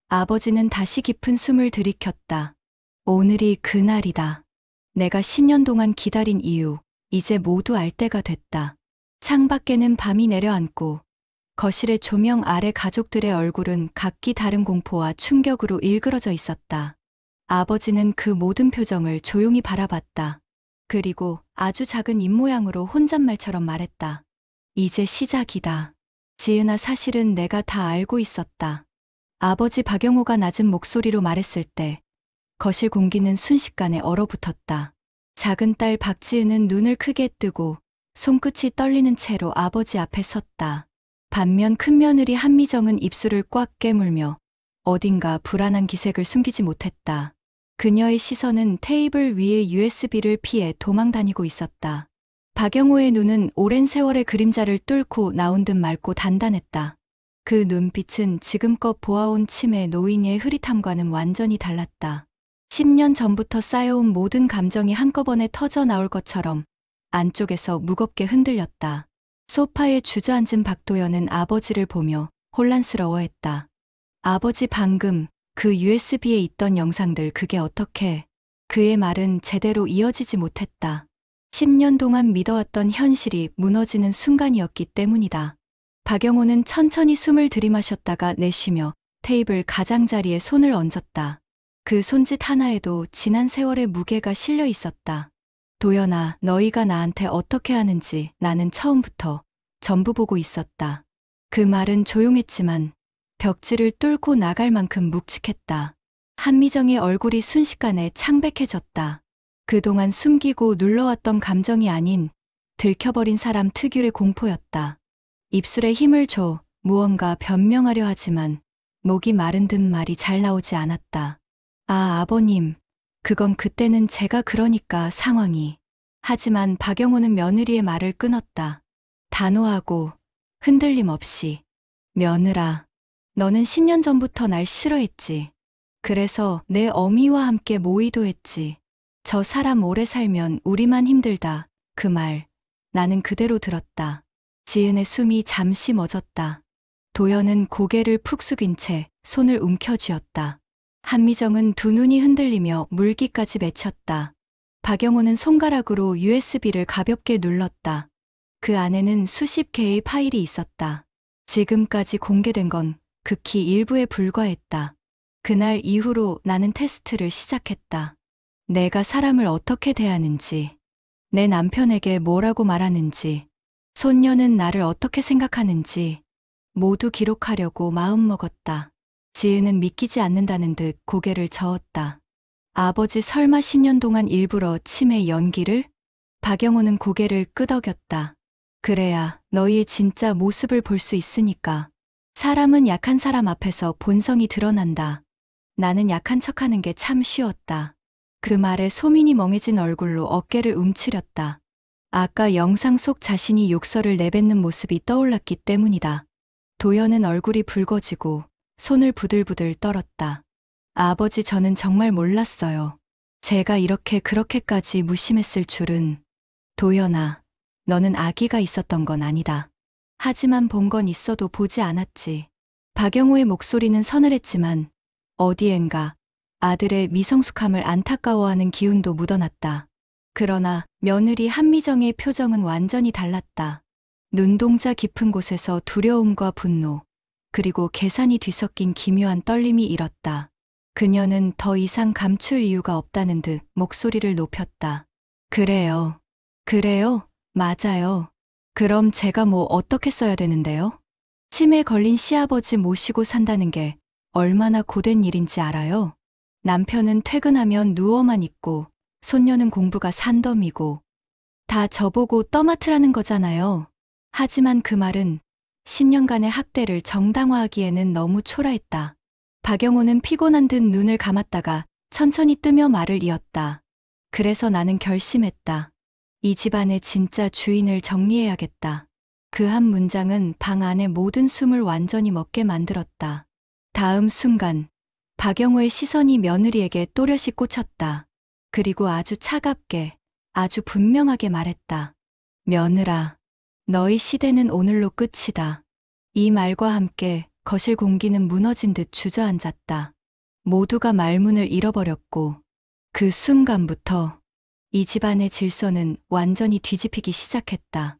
아버지는 다시 깊은 숨을 들이켰다. 오늘이 그날이다. 내가 10년 동안 기다린 이유, 이제 모두 알 때가 됐다. 창밖에는 밤이 내려앉고 거실의 조명 아래 가족들의 얼굴은 각기 다른 공포와 충격으로 일그러져 있었다. 아버지는 그 모든 표정을 조용히 바라봤다. 그리고 아주 작은 입모양으로 혼잣말처럼 말했다. 이제 시작이다. 지은아, 사실은 내가 다 알고 있었다. 아버지 박영호가 낮은 목소리로 말했을 때 거실 공기는 순식간에 얼어붙었다. 작은 딸 박지은은 눈을 크게 뜨고 손끝이 떨리는 채로 아버지 앞에 섰다. 반면 큰며느리 한미정은 입술을 꽉 깨물며 어딘가 불안한 기색을 숨기지 못했다. 그녀의 시선은 테이블 위의 USB를 피해 도망다니고 있었다. 박영호의 눈은 오랜 세월의 그림자를 뚫고 나온 듯 맑고 단단했다. 그 눈빛은 지금껏 보아온 치매 노인의 흐릿함과는 완전히 달랐다. 10년 전부터 쌓여온 모든 감정이 한꺼번에 터져 나올 것처럼 안쪽에서 무겁게 흔들렸다. 소파에 주저앉은 박도연은 아버지를 보며 혼란스러워했다. 아버지, 방금 그 USB에 있던 영상들, 그게 어떻게... 그의 말은 제대로 이어지지 못했다. 10년 동안 믿어왔던 현실이 무너지는 순간이었기 때문이다. 박영호는 천천히 숨을 들이마셨다가 내쉬며 테이블 가장자리에 손을 얹었다. 그 손짓 하나에도 지난 세월의 무게가 실려 있었다. 도연아, 너희가 나한테 어떻게 하는지 나는 처음부터 전부 보고 있었다. 그 말은 조용했지만 벽지를 뚫고 나갈 만큼 묵직했다. 한미정의 얼굴이 순식간에 창백해졌다. 그동안 숨기고 눌러왔던 감정이 아닌 들켜버린 사람 특유의 공포였다. 입술에 힘을 줘 무언가 변명하려 하지만 목이 마른 듯 말이 잘 나오지 않았다. 아, 아버님, 그건 그때는 제가 그러니까 상황이. 하지만 박영호는 며느리의 말을 끊었다. 단호하고 흔들림 없이. 며느라, 너는 10년 전부터 날 싫어했지. 그래서 내 어미와 함께 모의도 했지. 저 사람 오래 살면 우리만 힘들다. 그 말, 나는 그대로 들었다. 지은의 숨이 잠시 멎었다. 도연은 고개를 푹 숙인 채 손을 움켜쥐었다. 한미정은 두 눈이 흔들리며 물기까지 맺혔다. 박영호는 손가락으로 USB를 가볍게 눌렀다. 그 안에는 수십 개의 파일이 있었다. 지금까지 공개된 건 극히 일부에 불과했다. 그날 이후로 나는 테스트를 시작했다. 내가 사람을 어떻게 대하는지, 내 남편에게 뭐라고 말하는지, 손녀는 나를 어떻게 생각하는지 모두 기록하려고 마음먹었다. 지은은 믿기지 않는다는 듯 고개를 저었다. 아버지, 설마 10년 동안 일부러 치매 연기를? 박영호는 고개를 끄덕였다. 그래야 너희의 진짜 모습을 볼 수 있으니까. 사람은 약한 사람 앞에서 본성이 드러난다. 나는 약한 척하는 게 참 쉬웠다. 그 말에 소민이 멍해진 얼굴로 어깨를 움츠렸다. 아까 영상 속 자신이 욕설을 내뱉는 모습이 떠올랐기 때문이다. 도연은 얼굴이 붉어지고 손을 부들부들 떨었다. 아버지, 저는 정말 몰랐어요. 제가 이렇게 그렇게까지 무심했을 줄은. 도연아, 너는 아기가 있었던 건 아니다. 하지만 본 건 있어도 보지 않았지. 박영호의 목소리는 서늘했지만 어디엔가 아들의 미성숙함을 안타까워하는 기운도 묻어났다. 그러나 며느리 한미정의 표정은 완전히 달랐다. 눈동자 깊은 곳에서 두려움과 분노, 그리고 계산이 뒤섞인 기묘한 떨림이 일었다. 그녀는 더 이상 감출 이유가 없다는 듯 목소리를 높였다. 그래요. 그래요? 맞아요. 그럼 제가 뭐 어떻게 써야 되는데요? 치매 걸린 시아버지 모시고 산다는 게 얼마나 고된 일인지 알아요? 남편은 퇴근하면 누워만 있고 손녀는 공부가 산더미고 다 저보고 떠맡으라는 거잖아요. 하지만 그 말은 10년간의 학대를 정당화하기에는 너무 초라했다. 박영호는 피곤한 듯 눈을 감았다가 천천히 뜨며 말을 이었다. 그래서 나는 결심했다. 이 집안의 진짜 주인을 정리해야겠다. 그 한 문장은 방 안의 모든 숨을 완전히 먹게 만들었다. 다음 순간 박영호의 시선이 며느리에게 또렷이 꽂혔다. 그리고 아주 차갑게, 아주 분명하게 말했다. 며느라, 너희 시대는 오늘로 끝이다. 이 말과 함께 거실 공기는 무너진 듯 주저앉았다. 모두가 말문을 잃어버렸고 그 순간부터 이 집안의 질서는 완전히 뒤집히기 시작했다.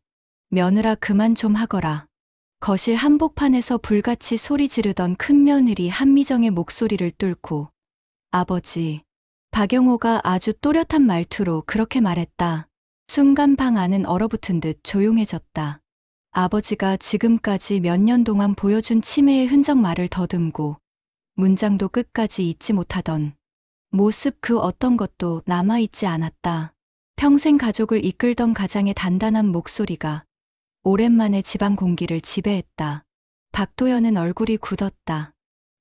며느라 그만 좀 하거라. 거실 한복판에서 불같이 소리 지르던 큰며느리 한미정의 목소리를 뚫고 아버지, 박영호가 아주 또렷한 말투로 그렇게 말했다. 순간 방 안은 얼어붙은 듯 조용해졌다. 아버지가 지금까지 몇 년 동안 보여준 치매의 흔적 말을 더듬고 문장도 끝까지 잊지 못하던 모습 그 어떤 것도 남아있지 않았다. 평생 가족을 이끌던 가장의 단단한 목소리가 오랜만에 집안 공기를 지배했다. 박도연은 얼굴이 굳었다.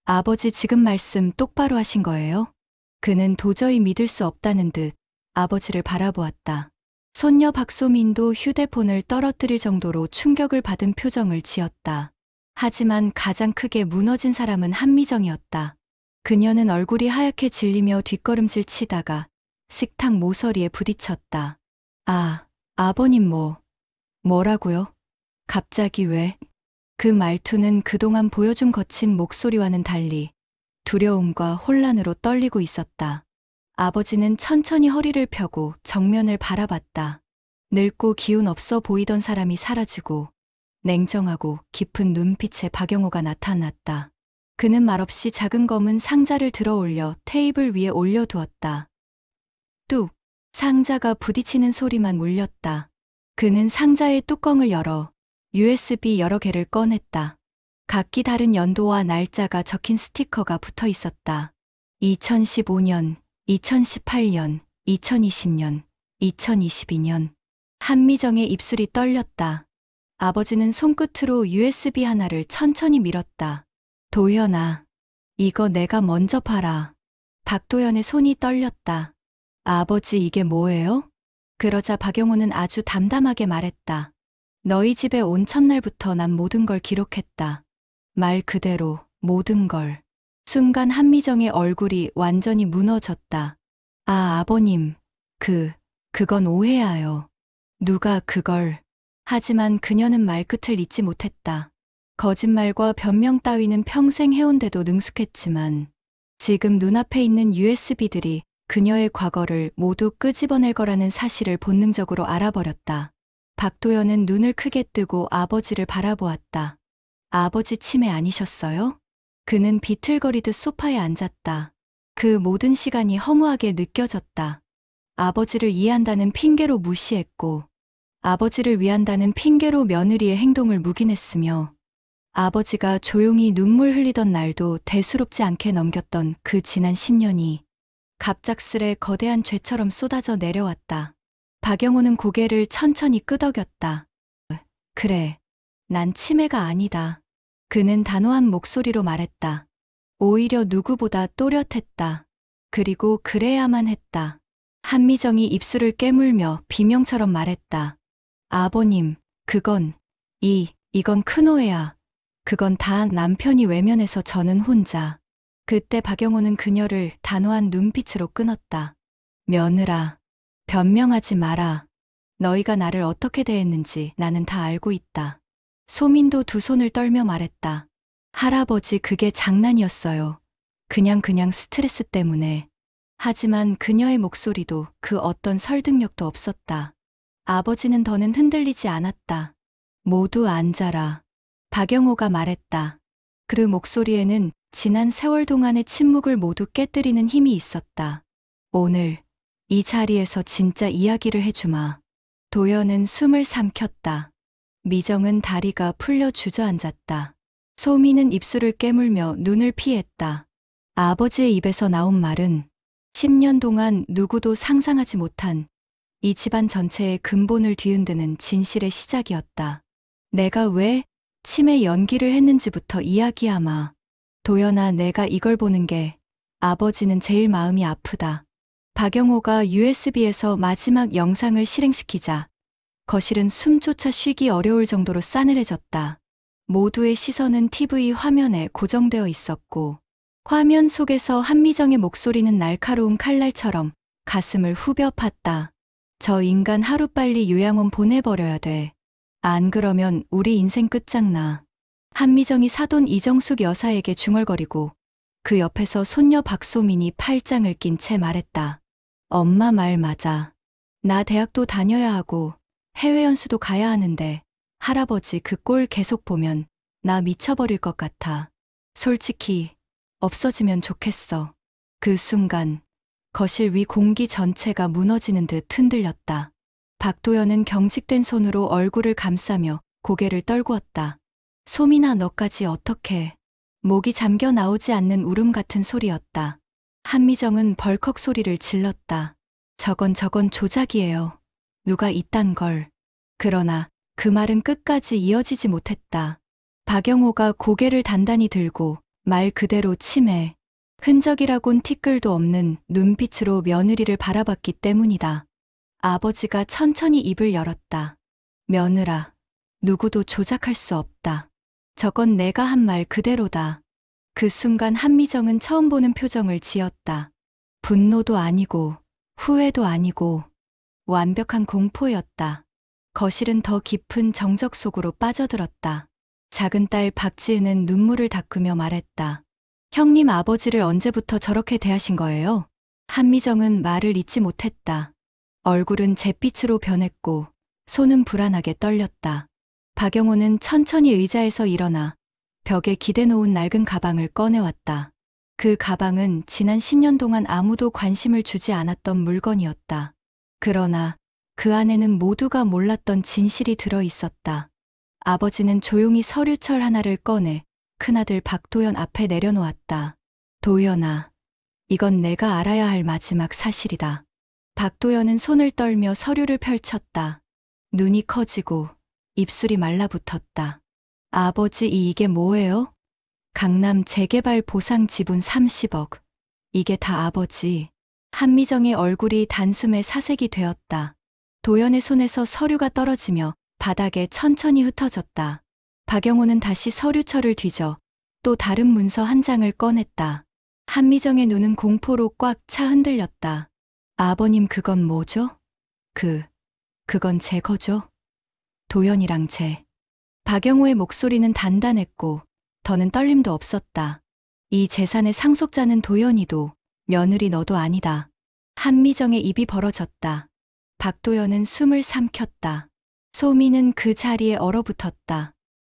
아버지 지금 말씀 똑바로 하신 거예요? 그는 도저히 믿을 수 없다는 듯 아버지를 바라보았다. 손녀 박소민도 휴대폰을 떨어뜨릴 정도로 충격을 받은 표정을 지었다. 하지만 가장 크게 무너진 사람은 한미정이었다. 그녀는 얼굴이 하얗게 질리며 뒷걸음질 치다가 식탁 모서리에 부딪혔다. 아, 아버님 뭐라고요? 갑자기 왜? 그 말투는 그동안 보여준 거친 목소리와는 달리 두려움과 혼란으로 떨리고 있었다. 아버지는 천천히 허리를 펴고 정면을 바라봤다. 늙고 기운 없어 보이던 사람이 사라지고 냉정하고 깊은 눈빛에 박영호가 나타났다. 그는 말없이 작은 검은 상자를 들어 올려 테이블 위에 올려두었다. 뚝! 상자가 부딪히는 소리만 울렸다. 그는 상자의 뚜껑을 열어 USB 여러 개를 꺼냈다. 각기 다른 연도와 날짜가 적힌 스티커가 붙어 있었다. 2015년, 2018년, 2020년, 2022년. 한미정의 입술이 떨렸다. 아버지는 손끝으로 USB 하나를 천천히 밀었다. 도연아, 이거 내가 먼저 봐라. 박도연의 손이 떨렸다. 아버지 이게 뭐예요? 그러자 박영호는 아주 담담하게 말했다. 너희 집에 온 첫날부터 난 모든 걸 기록했다. 말 그대로 모든 걸. 순간 한미정의 얼굴이 완전히 무너졌다. 아, 아버님, 그건 오해야요. 누가 그걸. 하지만 그녀는 말끝을 잇지 못했다. 거짓말과 변명 따위는 평생 해온데도 능숙했지만 지금 눈앞에 있는 USB들이 그녀의 과거를 모두 끄집어낼 거라는 사실을 본능적으로 알아버렸다. 박도연은 눈을 크게 뜨고 아버지를 바라보았다. 아버지 치매 아니셨어요? 그는 비틀거리듯 소파에 앉았다. 그 모든 시간이 허무하게 느껴졌다. 아버지를 이해한다는 핑계로 무시했고 아버지를 위한다는 핑계로 며느리의 행동을 묵인했으며 아버지가 조용히 눈물 흘리던 날도 대수롭지 않게 넘겼던 그 지난 10년이 갑작스레 거대한 죄처럼 쏟아져 내려왔다. 박영호는 고개를 천천히 끄덕였다. 그래, 난 치매가 아니다. 그는 단호한 목소리로 말했다. 오히려 누구보다 또렷했다. 그리고 그래야만 했다. 한미정이 입술을 깨물며 비명처럼 말했다. 아버님, 이건 큰 오해야. 그건 다 남편이 외면해서 저는 혼자. 그때 박영호는 그녀를 단호한 눈빛으로 끊었다. 며느라, 변명하지 마라. 너희가 나를 어떻게 대했는지 나는 다 알고 있다. 소민도 두 손을 떨며 말했다. 할아버지 그게 장난이었어요. 그냥 스트레스 때문에. 하지만 그녀의 목소리도 그 어떤 설득력도 없었다. 아버지는 더는 흔들리지 않았다. 모두 앉아라. 박영호가 말했다. 그 목소리에는 지난 세월 동안의 침묵을 모두 깨뜨리는 힘이 있었다. 오늘 이 자리에서 진짜 이야기를 해주마. 도연은 숨을 삼켰다. 미정은 다리가 풀려 주저앉았다. 소미는 입술을 깨물며 눈을 피했다. 아버지의 입에서 나온 말은 10년 동안 누구도 상상하지 못한 이 집안 전체의 근본을 뒤흔드는 진실의 시작이었다. 내가 왜 치매 연기를 했는지부터 이야기하마. 도연아, 내가 이걸 보는 게 아버지는 제일 마음이 아프다. 박영호가 USB에서 마지막 영상을 실행시키자 거실은 숨조차 쉬기 어려울 정도로 싸늘해졌다. 모두의 시선은 TV 화면에 고정되어 있었고 화면 속에서 한미정의 목소리는 날카로운 칼날처럼 가슴을 후벼 팠다. 저 인간 하루빨리 요양원 보내버려야 돼. 안 그러면 우리 인생 끝장나. 한미정이 사돈 이정숙 여사에게 중얼거리고 그 옆에서 손녀 박소민이 팔짱을 낀 채 말했다. 엄마 말 맞아. 나 대학도 다녀야 하고 해외 연수도 가야 하는데 할아버지 그 꼴 계속 보면 나 미쳐버릴 것 같아. 솔직히 없어지면 좋겠어. 그 순간 거실 위 공기 전체가 무너지는 듯 흔들렸다. 박도연은 경직된 손으로 얼굴을 감싸며 고개를 떨구었다. 소민아, 너까지 어떡해. 목이 잠겨 나오지 않는 울음 같은 소리였다. 한미정은 벌컥 소리를 질렀다. 저건 조작이에요. 누가 이딴 걸. 그러나 그 말은 끝까지 이어지지 못했다. 박영호가 고개를 단단히 들고 말 그대로 치매, 흔적이라곤 티끌도 없는 눈빛으로 며느리를 바라봤기 때문이다. 아버지가 천천히 입을 열었다. 며느라, 누구도 조작할 수 없다. 저건 내가 한 말 그대로다. 그 순간 한미정은 처음 보는 표정을 지었다. 분노도 아니고 후회도 아니고 완벽한 공포였다. 거실은 더 깊은 정적 속으로 빠져들었다. 작은 딸 박지은은 눈물을 닦으며 말했다. 형님, 아버지를 언제부터 저렇게 대하신 거예요? 한미정은 말을 잇지 못했다. 얼굴은 잿빛으로 변했고 손은 불안하게 떨렸다. 박영호는 천천히 의자에서 일어나 벽에 기대놓은 낡은 가방을 꺼내왔다. 그 가방은 지난 10년 동안 아무도 관심을 주지 않았던 물건이었다. 그러나 그 안에는 모두가 몰랐던 진실이 들어 있었다. 아버지는 조용히 서류철 하나를 꺼내 큰아들 박도연 앞에 내려놓았다. 도연아, 이건 내가 알아야 할 마지막 사실이다. 박도연은 손을 떨며 서류를 펼쳤다. 눈이 커지고 입술이 말라붙었다. 아버지, 이게 뭐예요? 강남 재개발 보상 지분 30억. 이게 다 아버지. 한미정의 얼굴이 단숨에 사색이 되었다. 도연의 손에서 서류가 떨어지며 바닥에 천천히 흩어졌다. 박영호는 다시 서류철을 뒤져 또 다른 문서 한 장을 꺼냈다. 한미정의 눈은 공포로 꽉 차 흔들렸다. 아버님, 그건 뭐죠? 그건 제 거죠? 도연이랑 제. 박영호의 목소리는 단단했고 더는 떨림도 없었다. 이 재산의 상속자는 도연이도 며느리 너도 아니다. 한미정의 입이 벌어졌다. 박도연은 숨을 삼켰다. 소미는 그 자리에 얼어붙었다.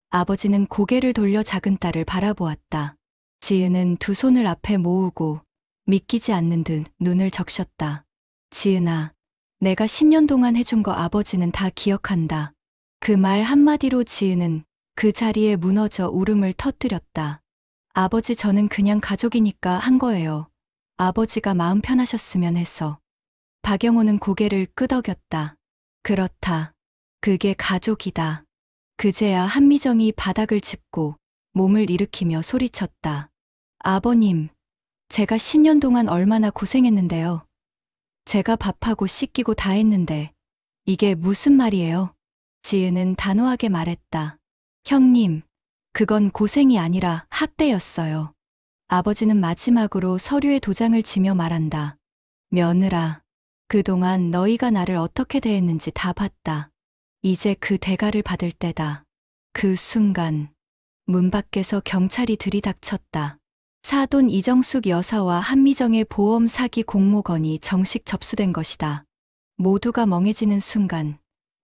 아버지는 고개를 돌려 작은 딸을 바라보았다. 지은은 두 손을 앞에 모으고 믿기지 않는 듯 눈을 적셨다. 지은아, 내가 10년 동안 해준 거 아버지는 다 기억한다. 그 말 한마디로 지은은 그 자리에 무너져 울음을 터뜨렸다. 아버지, 저는 그냥 가족이니까 한 거예요. 아버지가 마음 편하셨으면 해서. 박영호는 고개를 끄덕였다. 그렇다. 그게 가족이다. 그제야 한미정이 바닥을 짚고 몸을 일으키며 소리쳤다. 아버님, 제가 10년 동안 얼마나 고생했는데요. 제가 밥하고 씻기고 다 했는데 이게 무슨 말이에요? 지은은 단호하게 말했다. 형님, 그건 고생이 아니라 학대였어요. 아버지는 마지막으로 서류에 도장을 지며 말한다. 며느라, 그동안 너희가 나를 어떻게 대했는지 다 봤다. 이제 그 대가를 받을 때다. 그 순간 문 밖에서 경찰이 들이닥쳤다. 사돈 이정숙 여사와 한미정의 보험 사기 공모건이 정식 접수된 것이다. 모두가 멍해지는 순간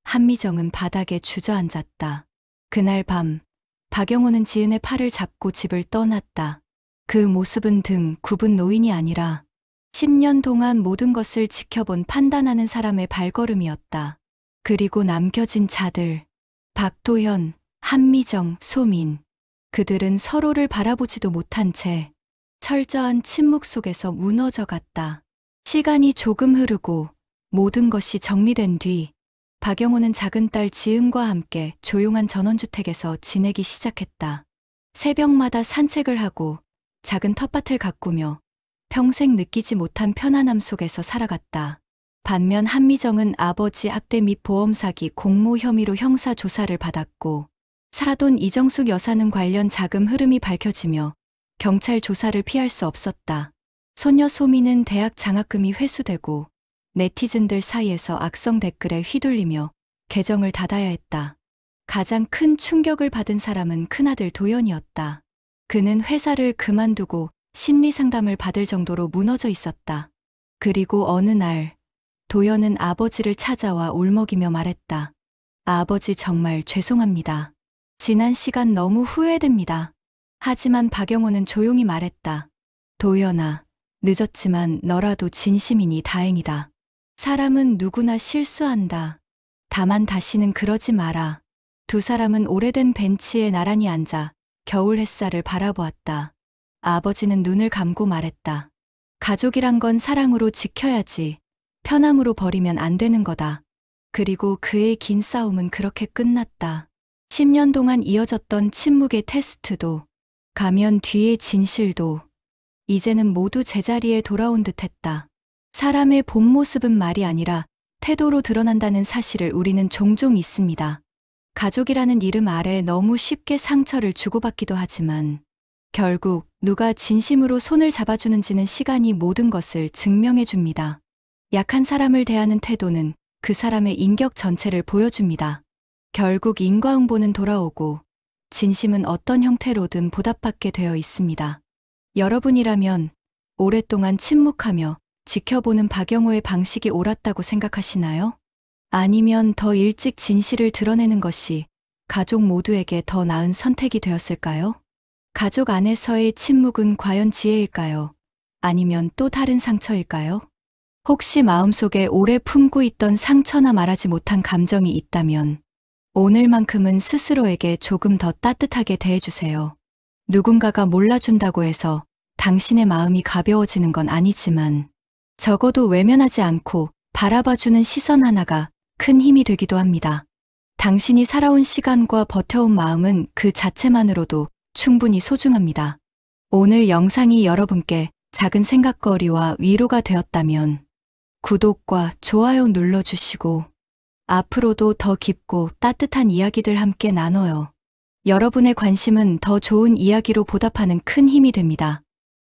한미정은 바닥에 주저앉았다. 그날 밤 박영호는 지은의 팔을 잡고 집을 떠났다. 그 모습은 등 굽은 노인이 아니라 10년 동안 모든 것을 지켜본 판단하는 사람의 발걸음이었다. 그리고 남겨진 자들, 박도현, 한미정, 소민. 그들은 서로를 바라보지도 못한 채 철저한 침묵 속에서 무너져 갔다. 시간이 조금 흐르고 모든 것이 정리된 뒤 박영호는 작은 딸 지은과 함께 조용한 전원주택에서 지내기 시작했다. 새벽마다 산책을 하고 작은 텃밭을 가꾸며 평생 느끼지 못한 편안함 속에서 살아갔다. 반면 한미정은 아버지 학대 및 보험 사기 공모 혐의로 형사 조사를 받았고 사돈 이정숙 여사는 관련 자금 흐름이 밝혀지며 경찰 조사를 피할 수 없었다. 소녀 소미는 대학 장학금이 회수되고 네티즌들 사이에서 악성 댓글에 휘둘리며 계정을 닫아야 했다. 가장 큰 충격을 받은 사람은 큰아들 도연이었다. 그는 회사를 그만두고 심리 상담을 받을 정도로 무너져 있었다. 그리고 어느 날 도연은 아버지를 찾아와 울먹이며 말했다. 아버지 정말 죄송합니다. 지난 시간 너무 후회됩니다. 하지만 박영호는 조용히 말했다. 도연아, 늦었지만 너라도 진심이니 다행이다. 사람은 누구나 실수한다. 다만 다시는 그러지 마라. 두 사람은 오래된 벤치에 나란히 앉아 겨울 햇살을 바라보았다. 아버지는 눈을 감고 말했다. 가족이란 건 사랑으로 지켜야지. 편함으로 버리면 안 되는 거다. 그리고 그의 긴 싸움은 그렇게 끝났다. 10년 동안 이어졌던 침묵의 테스트도 가면 뒤의 진실도 이제는 모두 제자리에 돌아온 듯했다. 사람의 본 모습은 말이 아니라 태도로 드러난다는 사실을 우리는 종종 잊습니다. 가족이라는 이름 아래 너무 쉽게 상처를 주고받기도 하지만 결국 누가 진심으로 손을 잡아주는지는 시간이 모든 것을 증명해 줍니다. 약한 사람을 대하는 태도는 그 사람의 인격 전체를 보여줍니다. 결국 인과응보는 돌아오고 진심은 어떤 형태로든 보답받게 되어 있습니다. 여러분이라면 오랫동안 침묵하며 지켜보는 박영호의 방식이 옳았다고 생각하시나요? 아니면 더 일찍 진실을 드러내는 것이 가족 모두에게 더 나은 선택이 되었을까요? 가족 안에서의 침묵은 과연 지혜일까요? 아니면 또 다른 상처일까요? 혹시 마음속에 오래 품고 있던 상처나 말하지 못한 감정이 있다면 오늘만큼은 스스로에게 조금 더 따뜻하게 대해주세요. 누군가가 몰라준다고 해서 당신의 마음이 가벼워지는 건 아니지만 적어도 외면하지 않고 바라봐주는 시선 하나가 큰 힘이 되기도 합니다. 당신이 살아온 시간과 버텨온 마음은 그 자체만으로도 충분히 소중합니다. 오늘 영상이 여러분께 작은 생각거리와 위로가 되었다면 구독과 좋아요 눌러주시고 앞으로도 더 깊고 따뜻한 이야기들 함께 나눠요. 여러분의 관심은 더 좋은 이야기로 보답하는 큰 힘이 됩니다.